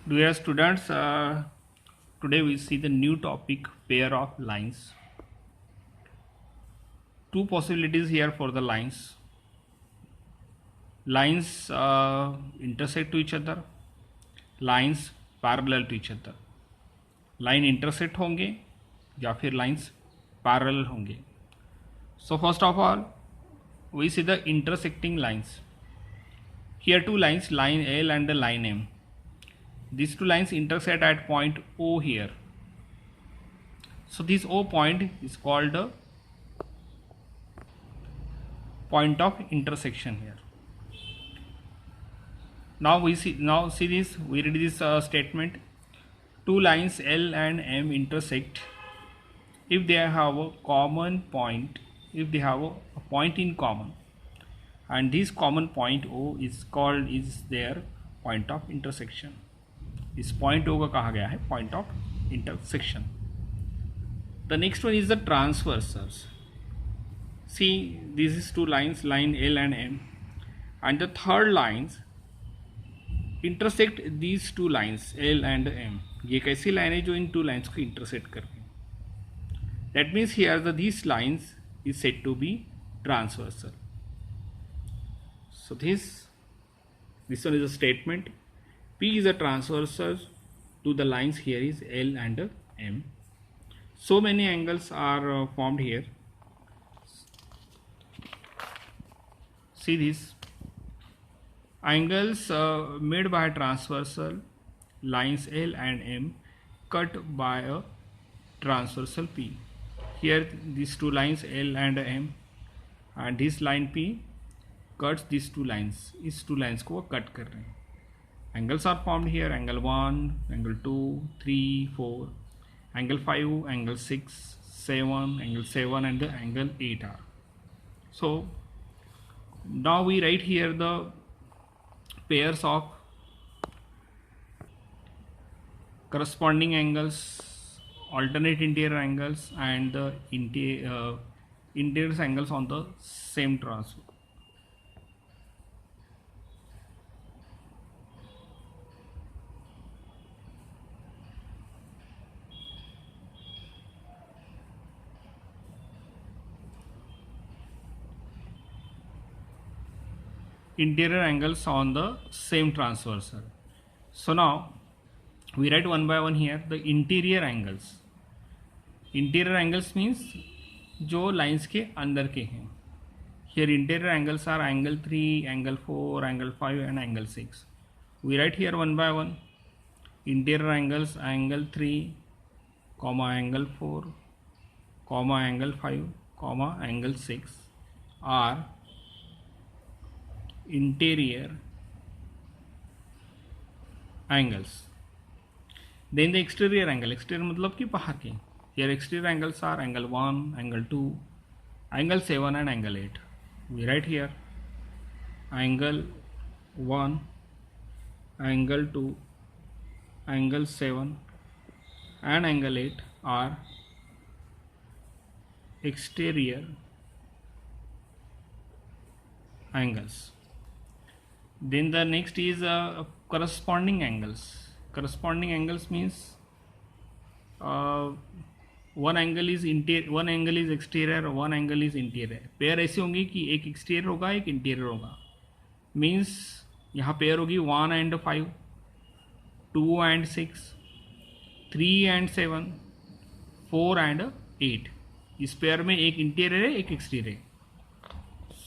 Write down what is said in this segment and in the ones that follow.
Dear students, today we see the new topic pair of lines. Two possibilities here for the lines. Lines intersect to each other. Lines parallel to each other. Line intersect होंगे या फिर lines parallel होंगे. So first of all, we see the intersecting lines. Here two lines, line L and the line M. These two lines intersect at point O here. So this O point is called the point of intersection here. Now see this. We read this statement. Two lines L and M intersect if they have a common point. If they have a point in common, and this common point O is their point of intersection. इस point O का कहा गया है point of intersection. The next one is the transversals. See, this is two lines, line L and M, and the third lines intersect these two lines L and M. ये एक ऐसी line है जो इन two lines को intersect करती है. That means here these lines is said to be transversal. So this one is a statement. P is a transversal to the lines here is L and M. So many angles are formed here. See this. Angles made by transversal lines L and M cut by a transversal P. Here these two lines L and M, and this line P cuts these two lines. इस two lines को वो cut कर रहे हैं. Angles are formed here: angle 1, angle 2, 3, 4, angle 5, angle 6, 7, angle 7, and the angle 8 are. So now we write here the pairs of corresponding angles, alternate interior angles, and the interior angles on the same transverse. Interior angles on the same transversal. So now we write one by one here the interior angles. Interior angles means जो lines के अंदर के हैं. Here interior angles are angle 3, angle 4, angle 5, and angle 6. We write here one by one. Interior angles angle 3, angle 4, angle 5, angle 6 are interior angles. Then the exterior angle. Exterior मतलब कि बाहर के. Here exterior angles are angle 1, angle 2, angle 7, and angle 8. We write here angle 1, angle 2, angle 7, and angle 8 are exterior angles. Then the next is corresponding angles. Corresponding angles means one angle is exterior, one angle is interior. Pair ऐसी होंगी कि एक exterior होगा एक interior होगा. Means यहाँ pair होगी 1 and 5, 2 and 6, 3 and 7, 4 and 8. इस पेयर में एक इंटीरियर है एक एक्सटीरियर है.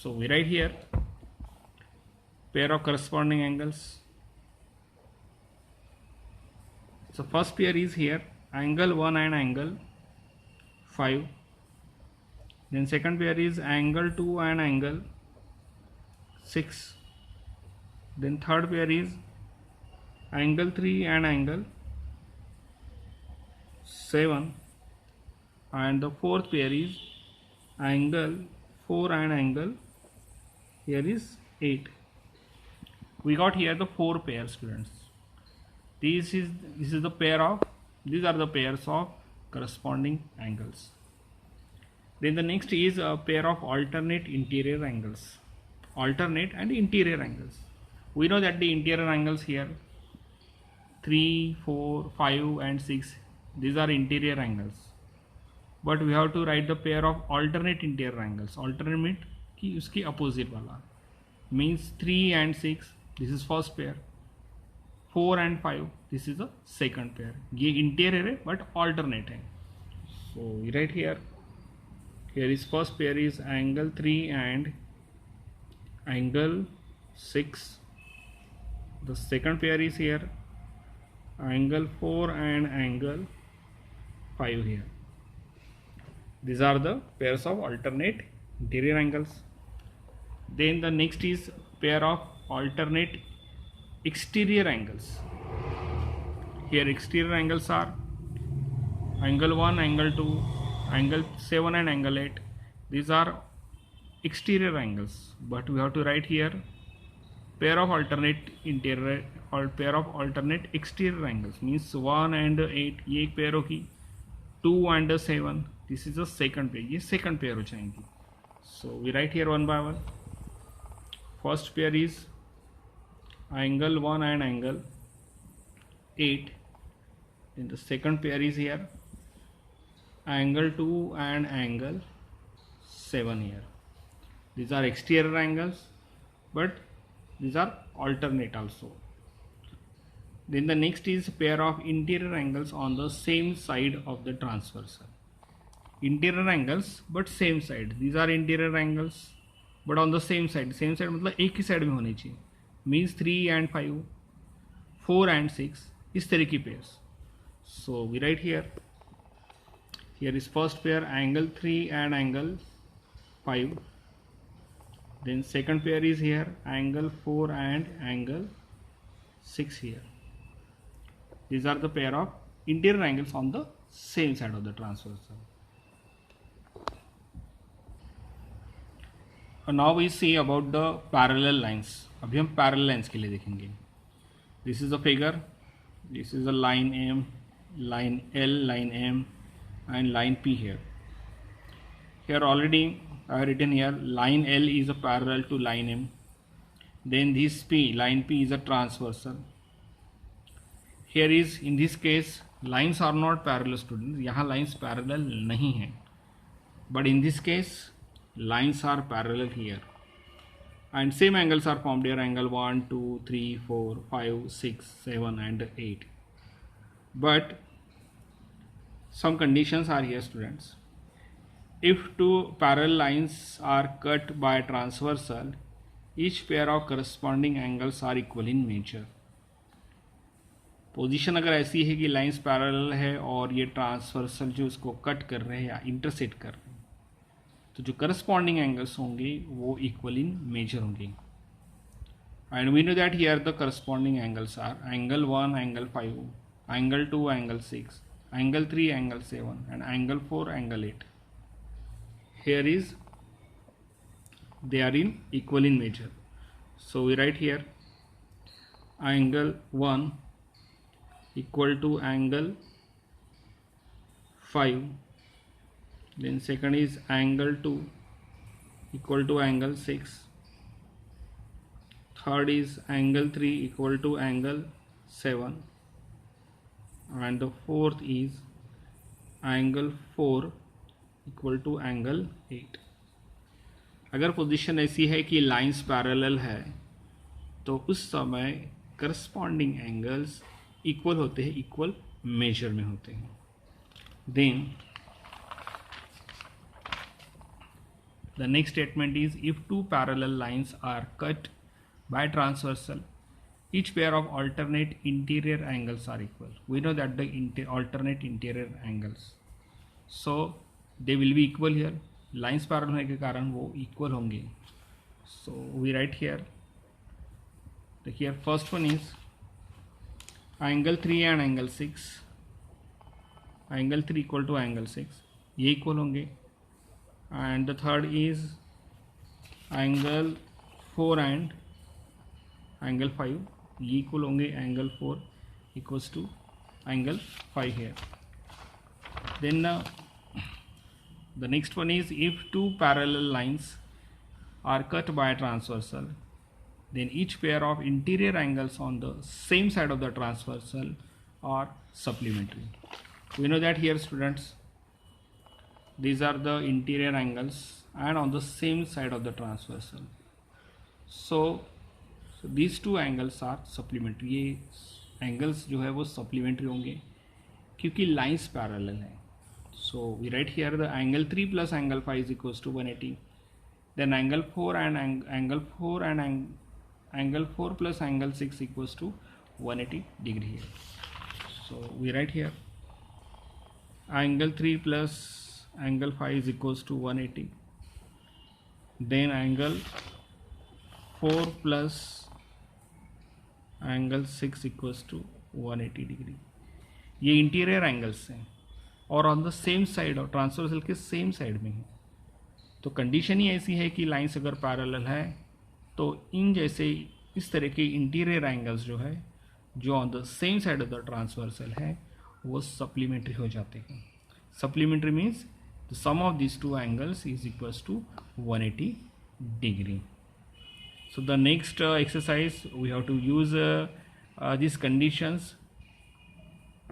So we write here pair of corresponding angles. So first pair is here angle 1 and angle 5. Then second pair is angle 2 and angle 6. Then third pair is angle 3 and angle 7. And the fourth pair is angle 4 and angle here is 8. We got here the 4 pairs, students. These are the pairs of corresponding angles. Then the next is a pair of alternate interior angles. Alternate and interior angles. We know that the interior angles here 3, 4, 5 and 6, these are interior angles, but we have to write the pair of alternate interior angles. Alternate कि उसकी opposite वाला, means 3 and 6, this is first pair, 4 and 5, this is the second pair. ये interior है but alternate है. So we write here is first pair is angle 3 and angle 6. The second pair is here angle 4 and angle 5 here. These are the pairs of alternate interior angles. Then the next is pair of alternate exterior angles. Here exterior angles are angle 1, angle 2, angle 7 and angle 8. These are exterior angles, but we have to write here pair of alternate interior or pair of alternate exterior angles, means 1 and 8 ये एक pair होगी, 2 and 7, this is the second pair, ये second pair हो जाएंगी. So we write here one by one. First pair is angle 1 and angle 8. Then the second pair is here angle 2 and angle 7 here. These are exterior angles, but these are alternate also. Then the next is pair of interior angles on the same side of the transversal. Interior angles but same side. These are interior angles but on the same side. Same side मतलब एक ही side में होनी चाहिए. Means 3 and 5, 4 and 6, इस तरह की pairs. So we write here. Here is first pair angle 3 and angle 5. Then second pair is here angle 4 and angle 6 here. These are the pair of interior angles on the same side of the transversal. Now we see about the parallel lines. अभी हम parallel lines के लिए देखेंगे. This is the figure. This is a line M, line L, line M, and line P here. Here already I have written here line L is a parallel to line M. Then this P, line P is a transversal. Here is in this case lines are not parallel students. यहाँ lines parallel नहीं हैं. But in this case lines are parallel here. And same angles are formed here, angle 1, 2, 3, 4, 5, 6, 7 and 8. But some conditions are here students. If two parallel lines are cut by transversal, each pair of corresponding angles are equal in nature. Position अगर ऐसी है कि lines parallel है और ये transversal जो इसको cut कर रहे हैं या इंटरसेक्ट कर रहे हैं, तो जो करस्पॉन्डिंग एंगल्स होंगे वो इक्वल इन मेजर होंगे. And we know that here the corresponding angles are angle 1 angle 5, angle 2 angle 6, angle 3 angle 7 and angle 4 angle 8. Here is they are in equal in measure. So we write here angle 1 equal to angle 5. Then second is angle 2 equal to angle 6. Third is angle 3 equal to angle 7. And the fourth is angle 4 equal to angle 8. अगर position ऐसी है कि lines parallel है तो उस समय corresponding angles equal होते हैं, इक्वल मेजर में होते हैं. Then the next statement is if two parallel lines are cut by transversal, each pair of alternate interior angles are equal. We know that the alternate interior angles, so they will be equal here. Lines parallel होने के कारण वो equal होंगे. So we write here. देखिए first one is angle 3 and angle 6. Angle 3 equal to angle 6. ये equal होंगे. And the third is angle 4 and angle 5. ये equal होंगे. Angle 4 equals to angle 5 here. Then the next one is if two parallel lines are cut by a transversal, then each pair of interior angles on the same side of the transversal are supplementary. We know that here, students, these are the interior angles and on the same side of the transversal. So these two angles are supplementary. ये angles जो है वो supplementary होंगे क्योंकि lines parallel हैं. So we write here the angle 3 plus angle 5 is equals to 180. Then angle 4 and angle 4 plus angle 6 equals to 180 degree here. So we write here angle 3 plus angle 5 is equals to 180. Then angle 4 plus angle 6 equals to 180 degree. ये interior angles हैं और on the same side और transversal के same side में है. तो condition ही ऐसी है कि लाइंस अगर पैरेलल है तो इन जैसे इस तरह के इंटीरियर एंगल्स जो है जो on the same side of the transversal है वो सप्लीमेंट्री हो जाते हैं. Supplementary means the sum of this two angles is equals to 180 degree. So the next exercise we have to use these conditions